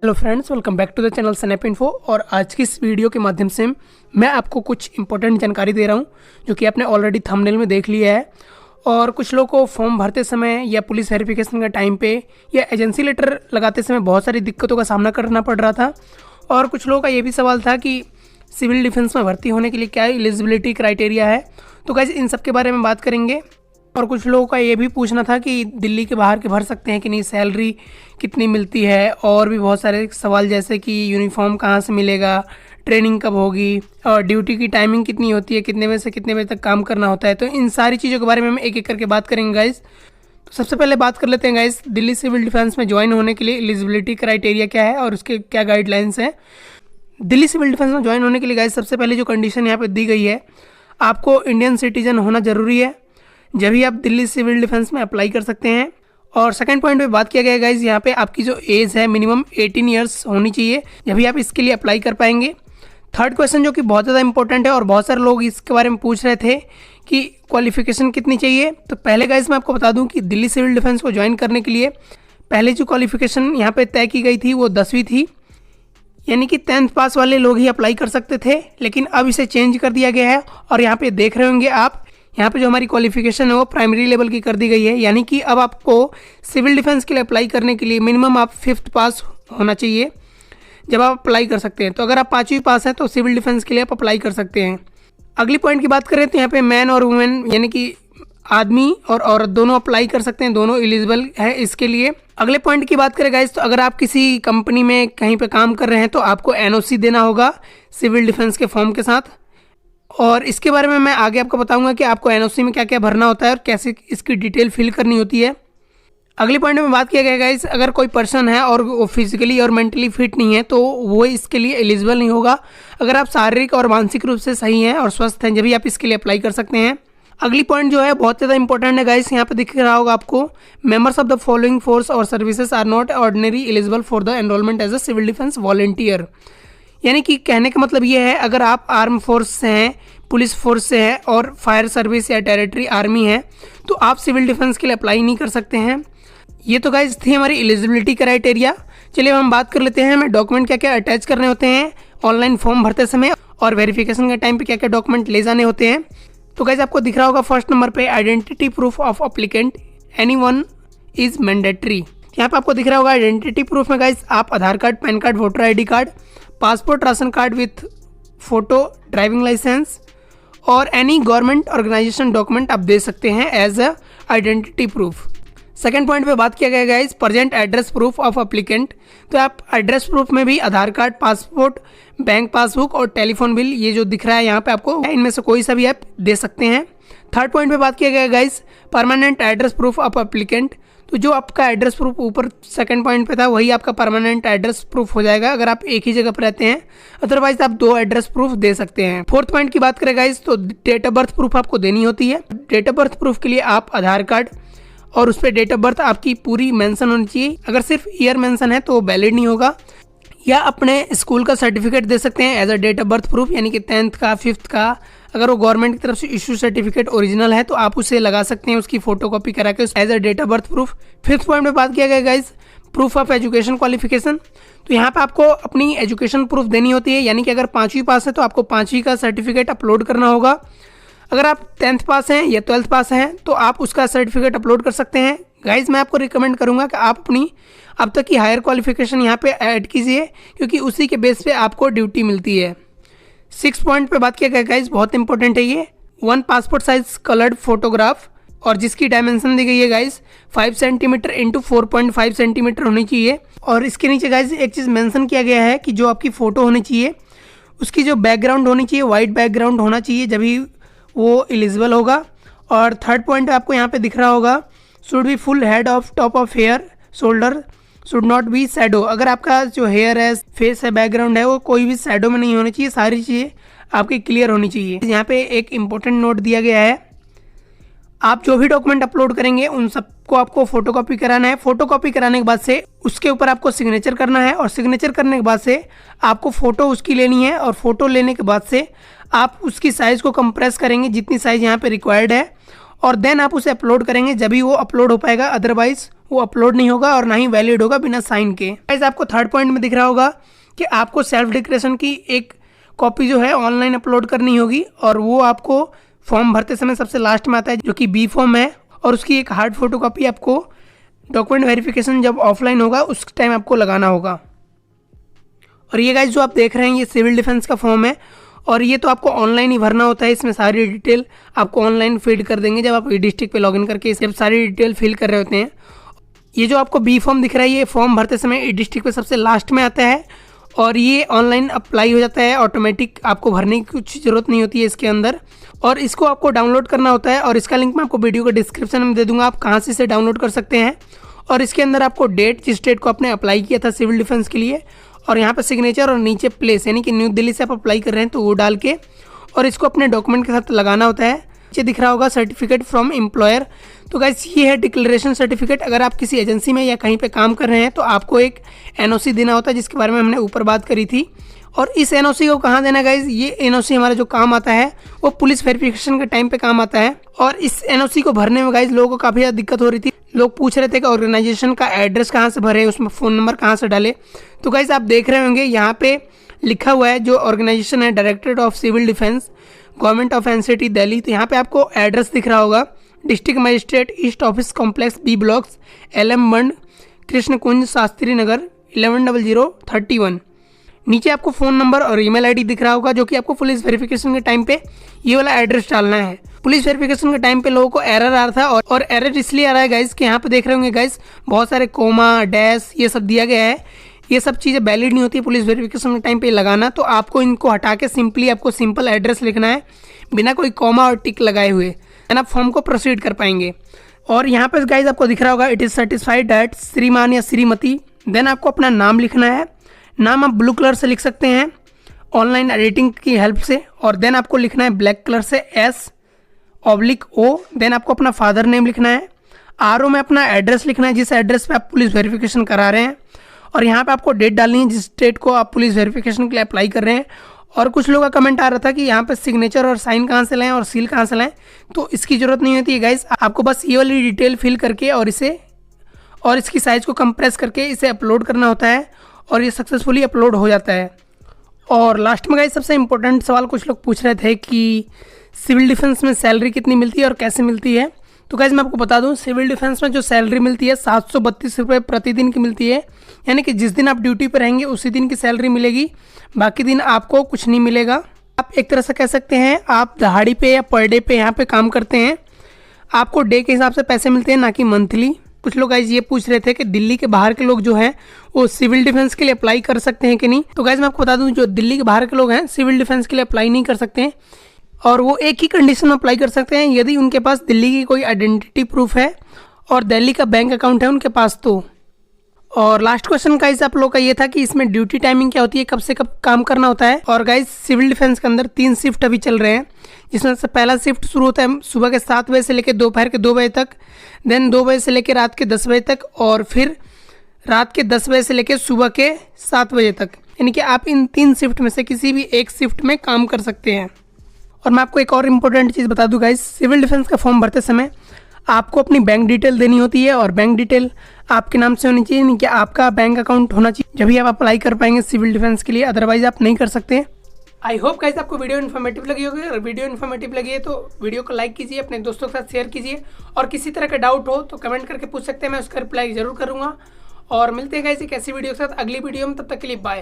Hello friends, welcome back to the channel Snap Info. और आज की इस वीडियो के माध्यम से मैं आपको कुछ इंपॉर्टेंट जानकारी दे रहा हूं जो कि आपने ऑलरेडी थंबनेल में देख लिया है। और कुछ लोगों को फॉर्म भरते समय या पुलिस वेरिफिकेशन के टाइम पे या एजेंसी लेटर लगाते समय बहुत सारी दिक्कतों का सामना करना पड़ रहा था। और कुछ लोगों का ये भी सवाल था कि सिविल डिफेंस में भर्ती होने के लिए क्या एलिजिबिलिटी क्राइटेरिया है। तो गाइस इन सब के बारे में बात करेंगे। और कुछ लोगों का ये भी पूछना था कि दिल्ली के बाहर के भर सकते हैं कि नहीं, सैलरी कितनी मिलती है, और भी बहुत सारे सवाल जैसे कि यूनिफॉर्म कहाँ से मिलेगा, ट्रेनिंग कब होगी, और ड्यूटी की टाइमिंग कितनी होती है, कितने बजे से कितने बजे तक काम करना होता है। तो इन सारी चीज़ों के बारे में हम एक एक करके बात करेंगे गाइस। तो सबसे पहले बात कर लेते हैं गाइस, दिल्ली सिविल डिफेंस में ज्वाइन होने के लिए एलिजिबिलिटी क्राइटेरिया क्या है और उसके क्या गाइडलाइंस हैं। दिल्ली सिविल डिफेंस में ज्वाइन होने के लिए गाइस सबसे पहले जो कंडीशन यहाँ पर दी गई है, आपको इंडियन सिटीजन होना जरूरी है, जब भी आप दिल्ली सिविल डिफेंस में अप्लाई कर सकते हैं। और सेकंड पॉइंट पे बात किया गया है गाइज, यहाँ पे आपकी जो एज है मिनिमम 18 ईयर्स होनी चाहिए, जब भी आप इसके लिए अप्लाई कर पाएंगे। थर्ड क्वेश्चन जो कि बहुत ज़्यादा इंपॉर्टेंट है और बहुत सारे लोग इसके बारे में पूछ रहे थे कि क्वालिफिकेशन कितनी चाहिए। तो पहले गाइज मैं आपको बता दूं कि दिल्ली सिविल डिफेंस को ज्वाइन करने के लिए पहले जो क्वालिफिकेशन यहाँ पे तय की गई थी वो 10वीं थी, यानी कि 10th पास वाले लोग ही अप्लाई कर सकते थे। लेकिन अब इसे चेंज कर दिया गया है और यहाँ पे देख रहे होंगे आप, यहाँ पे जो हमारी क्वालिफिकेशन है वो प्राइमरी लेवल की कर दी गई है, यानी कि अब आपको सिविल डिफेंस के लिए अप्लाई करने के लिए मिनिमम आप 5th पास होना चाहिए जब आप अप्लाई कर सकते हैं। तो अगर आप 5वीं पास हैं तो सिविल डिफेंस के लिए आप अप्लाई कर सकते हैं। अगली पॉइंट की बात करें तो यहाँ पे मैन और वुमेन यानी कि आदमी और औरत दोनों अप्लाई कर सकते हैं, दोनों एलिजिबल है इसके लिए। अगले पॉइंट की बात करें गाइस, तो अगर आप किसी कंपनी में कहीं पे काम कर रहे हैं तो आपको एनओसी देना होगा सिविल डिफेंस के फॉर्म के साथ। और इसके बारे में मैं आगे आपको बताऊंगा कि आपको एनओसी में क्या क्या भरना होता है और कैसे इसकी डिटेल फिल करनी होती है। अगले पॉइंट में बात किया गया गाइस, अगर कोई पर्सन है और वो फिजिकली और मेंटली फिट नहीं है तो वो इसके लिए एलिजिबल नहीं होगा। अगर आप शारीरिक और मानसिक रूप से सही हैं और स्वस्थ हैं, जब भी आप इसके लिए अप्लाई कर सकते हैं। अगली पॉइंट जो है बहुत ज़्यादा इंपॉर्टेंट है गाइस, यहाँ पे दिख रहा होगा आपको, members of the following force और services are not ordinary eligible for the enrolment as a civil defence volunteer. यानी कि कहने का मतलब ये है, अगर आप आर्म फोर्स से हैं, पुलिस फोर्स से है और फायर सर्विस या टेरिटरी आर्मी है तो आप सिविल डिफेंस के लिए अप्लाई नहीं कर सकते हैं। ये तो गाइस थी हमारी एलिजिबिलिटी क्राइटेरिया। चलिए हम बात कर लेते हैं हमें डॉक्यूमेंट क्या क्या अटैच करने होते हैं ऑनलाइन फॉर्म भरते समय, और वेरिफिकेशन के टाइम पे क्या क्या डॉक्यूमेंट ले जाने होते हैं। तो गाइस आपको दिख रहा होगा फर्स्ट नंबर पे identity proof of applicant any one is mandatory. यहाँ पे आपको दिख रहा होगा आइडेंटिटी प्रूफ में गाइस आप Aadhaar card, pan card, voter ID card, passport, ration card with photo, driving licence और एनी गवर्नमेंट ऑर्गेनाइजेशन डॉक्यूमेंट आप दे सकते हैं as a identity proof. Second point पे बात किया गया है present address proof of applicant. तो आप एड्रेस प्रूफ में भी Aadhaar card, passport, bank passbook और टेलीफोन बिल, ये जो दिख रहा है यहाँ पे आपको, इनमें से कोई सा भी आप दे सकते हैं। थर्ड पॉइंट पे बात किया गया है guys permanent address proof of applicant. तो जो आपका एड्रेस प्रूफ ऊपर सेकंड पॉइंट पे था वही आपका परमानेंट एड्रेस प्रूफ हो जाएगा अगर आप एक ही जगह पर रहते हैं, अदरवाइज आप 2 एड्रेस प्रूफ दे सकते हैं। फोर्थ पॉइंट की बात करें गाइस, तो डेट ऑफ बर्थ प्रूफ आपको देनी होती है। डेट ऑफ बर्थ प्रूफ के लिए आप आधार कार्ड और उस पर डेट ऑफ बर्थ आपकी पूरी मेंशन होनी चाहिए। अगर सिर्फ ईयर मेंशन है तो वैलिड नहीं होगा। या अपने स्कूल का सर्टिफिकेट दे सकते हैं as a date of birth proof, यानी कि 10th का, 5th का। अगर वो गवर्नमेंट की तरफ से इशू सर्टिफिकेट ओरिजिनल है तो आप उसे लगा सकते हैं, उसकी फोटो कॉपी करा के as a date of birth proof. Fifth point में बात किया गया guys proof of education qualification. तो यहाँ पे आपको अपनी एजुकेशन प्रूफ देनी होती है, यानी कि अगर 5वीं पास है तो आपको 5वीं का सर्टिफिकेट अपलोड करना होगा। अगर आप 10th पास हैं या 12th पास हैं तो आप उसका सर्टिफिकेट अपलोड कर सकते हैं। गाइज मैं आपको रिकमेंड करूंगा कि आप अपनी अब तक की हायर क्वालिफिकेशन यहाँ पे ऐड कीजिए, क्योंकि उसी के बेस पे आपको ड्यूटी मिलती है। 6 पॉइंट पे बात किया गया गाइज, बहुत इंपॉर्टेंट है ये, 1 पासपोर्ट साइज कलर्ड फोटोग्राफ, और जिसकी डायमेंशन दी गई है गाइज 5 सेंटीमीटर इंटू 4.5 सेंटीमीटर होनी चाहिए। और इसके नीचे गाइज एक चीज़ मेंशन किया गया है कि जो आपकी फ़ोटो होनी चाहिए उसकी जो बैकग्राउंड होनी चाहिए वाइट बैकग्राउंड होना चाहिए, जब भी वो एलिजिबल होगा। और थर्ड पॉइंट आपको यहाँ पे दिख रहा होगा, should be full head of top of hair, shoulder should not be shadow. अगर आपका जो हेयर है, फेस है, बैकग्राउंड है, वो कोई भी शैडो में नहीं होनी चाहिए, सारी चीज़ें आपकी क्लियर होनी चाहिए। यहाँ पे एक इम्पोर्टेंट नोट दिया गया है, आप जो भी डॉक्यूमेंट अपलोड करेंगे उन सबको आपको फोटोकॉपी कराना है। फोटोकॉपी कराने के बाद से उसके ऊपर आपको सिग्नेचर करना है, और सिग्नेचर करने के बाद से आपको फ़ोटो उसकी लेनी है, और फोटो लेने के बाद से आप उसकी साइज़ को कंप्रेस करेंगे जितनी साइज़ यहाँ पे रिक्वायर्ड है, और देन आप उसे अपलोड करेंगे, जब भी वो अपलोड हो पाएगा, अदरवाइज वो अपलोड नहीं होगा और ना ही वैलिड होगा बिना साइन के। गाइस आपको थर्ड पॉइंट में दिख रहा होगा कि आपको सेल्फ डिक्लेरेशन की एक कॉपी जो है ऑनलाइन अपलोड करनी होगी और वो आपको फॉर्म भरते समय सबसे लास्ट में आता है, जो कि बी फॉर्म है, और उसकी एक हार्ड फोटो कॉपी आपको डॉक्यूमेंट वेरिफिकेशन जब ऑफलाइन होगा उस टाइम आपको लगाना होगा। और ये गाइस जो आप देख रहे हैं ये सिविल डिफेंस का फॉर्म है और ये तो आपको ऑनलाइन ही भरना होता है। इसमें सारी डिटेल आपको ऑनलाइन फीड कर देंगे जब आप ई डिस्ट्रिक्ट पे लॉगिन करके जब सारी डिटेल फिल कर रहे होते हैं। ये जो आपको बी फॉर्म दिख रहा है ये फॉर्म भरते समय ई डिस्ट्रिक्ट पे सबसे लास्ट में आता है और ये ऑनलाइन अप्लाई हो जाता है ऑटोमेटिक, आपको भरने की कुछ ज़रूरत नहीं होती है इसके अंदर। और इसको आपको डाउनलोड करना होता है और इसका लिंक मैं आपको वीडियो के डिस्क्रिप्शन में दे दूंगा, आप कहाँ से इसे डाउनलोड कर सकते हैं। और इसके अंदर आपको डेट, जिस डेट को आपने अप्लाई किया था सिविल डिफेंस के लिए, और यहाँ पर सिग्नेचर और नीचे प्लेस, यानी कि न्यू दिल्ली से आप अप्लाई कर रहे हैं तो वो डाल के और इसको अपने डॉक्यूमेंट के साथ लगाना होता है। नीचे दिख रहा होगा सर्टिफिकेट फ्रॉम एम्प्लॉयर, तो गाइस ये है डिक्लेरेशन सर्टिफिकेट। अगर आप किसी एजेंसी में या कहीं पे काम कर रहे हैं तो आपको एक एनओसी देना होता है, जिसके बारे में हमने ऊपर बात करी थी। और इस एनओसी को कहाँ देना गाइस, ये एनओसी हमारा जो काम आता है वो पुलिस वेरिफिकेशन के टाइम पे काम आता है। और इस एनओसी को भरने में गाइस लोगों को काफ़ी ज़्यादा दिक्कत हो रही थी। लोग पूछ रहे थे कि ऑर्गेनाइजेशन का एड्रेस कहाँ से भरे, उसमें फ़ोन नंबर कहाँ से डाले। तो गाइस आप देख रहे होंगे यहाँ पे लिखा हुआ है, जो ऑर्गेनाइजेशन है directorate of civil defence, government of NCT Delhi. तो यहाँ पे आपको एड्रेस दिख रहा होगा, district magistrate east office complex B blocks LM मंड कृष्ण कुंज शास्त्री नगर 110031। नीचे आपको फ़ोन नंबर और ईमेल आईडी दिख रहा होगा, जो कि आपको पुलिस वेरिफिकेशन के टाइम पे ये वाला एड्रेस डालना है। पुलिस वेरिफिकेशन के टाइम पे लोगों को एरर आ रहा था और एरर इसलिए आ रहा है गाइस कि यहाँ पे देख रहे होंगे गाइस बहुत सारे कोमा, डैश ये सब दिया गया है। ये सब चीज़ें वैलिड नहीं होती है पुलिस वेरिफिकेशन के टाइम पे लगाना, तो आपको इनको हटा के सिंपली आपको सिंपल एड्रेस लिखना है बिना कोई कॉमा और टिक लगाए हुए, एंड आप फॉर्म को प्रोसीड कर पाएंगे। और यहाँ पर गाइस आपको दिख रहा होगा इट इज़ सर्टिफाइड दैट श्रीमान या श्रीमती। देन आपको अपना नाम लिखना है, नाम आप ब्लू कलर से लिख सकते हैं ऑनलाइन एडिटिंग की हेल्प से, और देन आपको लिखना है ब्लैक कलर से S/O। देन आपको अपना फादर नेम लिखना है, RO में अपना एड्रेस लिखना है जिस एड्रेस पे आप पुलिस वेरिफिकेशन करा रहे हैं, और यहाँ पे आपको डेट डालनी है जिस डेट को आप पुलिस वेरिफिकेशन के लिए अप्लाई कर रहे हैं। और कुछ लोगों का कमेंट आ रहा था कि यहाँ पे सिग्नेचर और साइन कहाँ से लाएं और सील कहाँ से लाएं, तो इसकी ज़रूरत नहीं होती है गाइस। आपको बस ये वाली डिटेल फिल करके और इसे और इसकी साइज़ को कंप्रेस करके इसे अपलोड करना होता है और ये सक्सेसफुली अपलोड हो जाता है। और लास्ट में गाइस सबसे इम्पोर्टेंट सवाल कुछ लोग पूछ रहे थे कि सिविल डिफेंस में सैलरी कितनी मिलती है और कैसे मिलती है। तो गाइस मैं आपको बता दूं, सिविल डिफेंस में जो सैलरी मिलती है 732 रुपये प्रतिदिन की मिलती है, यानी कि जिस दिन आप ड्यूटी पर रहेंगे उसी दिन की सैलरी मिलेगी, बाकी दिन आपको कुछ नहीं मिलेगा। आप एक तरह से कह सकते हैं आप दहाड़ी पे या पर डे पे यहाँ पे काम करते हैं, आपको डे के हिसाब से पैसे मिलते हैं ना कि मंथली। कुछ लोग गाइज ये पूछ रहे थे कि दिल्ली के बाहर के लोग जो हैं वो सिविल डिफेंस के लिए अप्लाई कर सकते हैं कि नहीं। तो गाइज मैं आपको बता दूं, जो दिल्ली के बाहर के लोग हैं सिविल डिफेंस के लिए अप्लाई नहीं कर सकते हैं, और वो एक ही कंडीशन में अप्लाई कर सकते हैं, यदि उनके पास दिल्ली की कोई आइडेंटिटी प्रूफ है और दिल्ली का बैंक अकाउंट है उनके पास तो। और लास्ट क्वेश्चन गाइज आप लोग का ये था कि इसमें ड्यूटी टाइमिंग क्या होती है, कब से कब काम करना होता है। और गाइज सिविल डिफेंस के अंदर 3 शिफ्ट अभी चल रहे हैं, जिसमें से पहला शिफ्ट शुरू होता है सुबह के 7 बजे से लेकर दोपहर के 2 बजे तक, देन 2 बजे से लेकर रात के 10 बजे तक, और फिर रात के 10 बजे से लेकर सुबह के 7 बजे तक। यानी कि आप इन 3 शिफ्ट में से किसी भी एक शिफ्ट में काम कर सकते हैं। और मैं आपको एक और इम्पोर्टेंट चीज़ बता दूं गाइज, सिविल डिफेंस का फॉर्म भरते समय आपको अपनी बैंक डिटेल देनी होती है, और बैंक डिटेल आपके नाम से होनी चाहिए, नहीं कि आपका बैंक अकाउंट होना चाहिए, जब भी आप अप्लाई कर पाएंगे सिविल डिफेंस के लिए, अदरवाइज आप नहीं कर सकते। आई होप गाइस आपको वीडियो इन्फॉर्मेटिव लगी होगी। अगर वीडियो इन्फॉर्मेटिव लगी है तो वीडियो को लाइक कीजिए, अपने दोस्तों के साथ शेयर कीजिए, और किसी तरह का डाउट हो तो कमेंट करके पूछ सकते हैं, मैं उसका रिप्लाई जरूर करूँगा। और मिलते हैं गाइस एक ऐसी वीडियो के साथ अगली वीडियो में, तब तक के लिए बाय।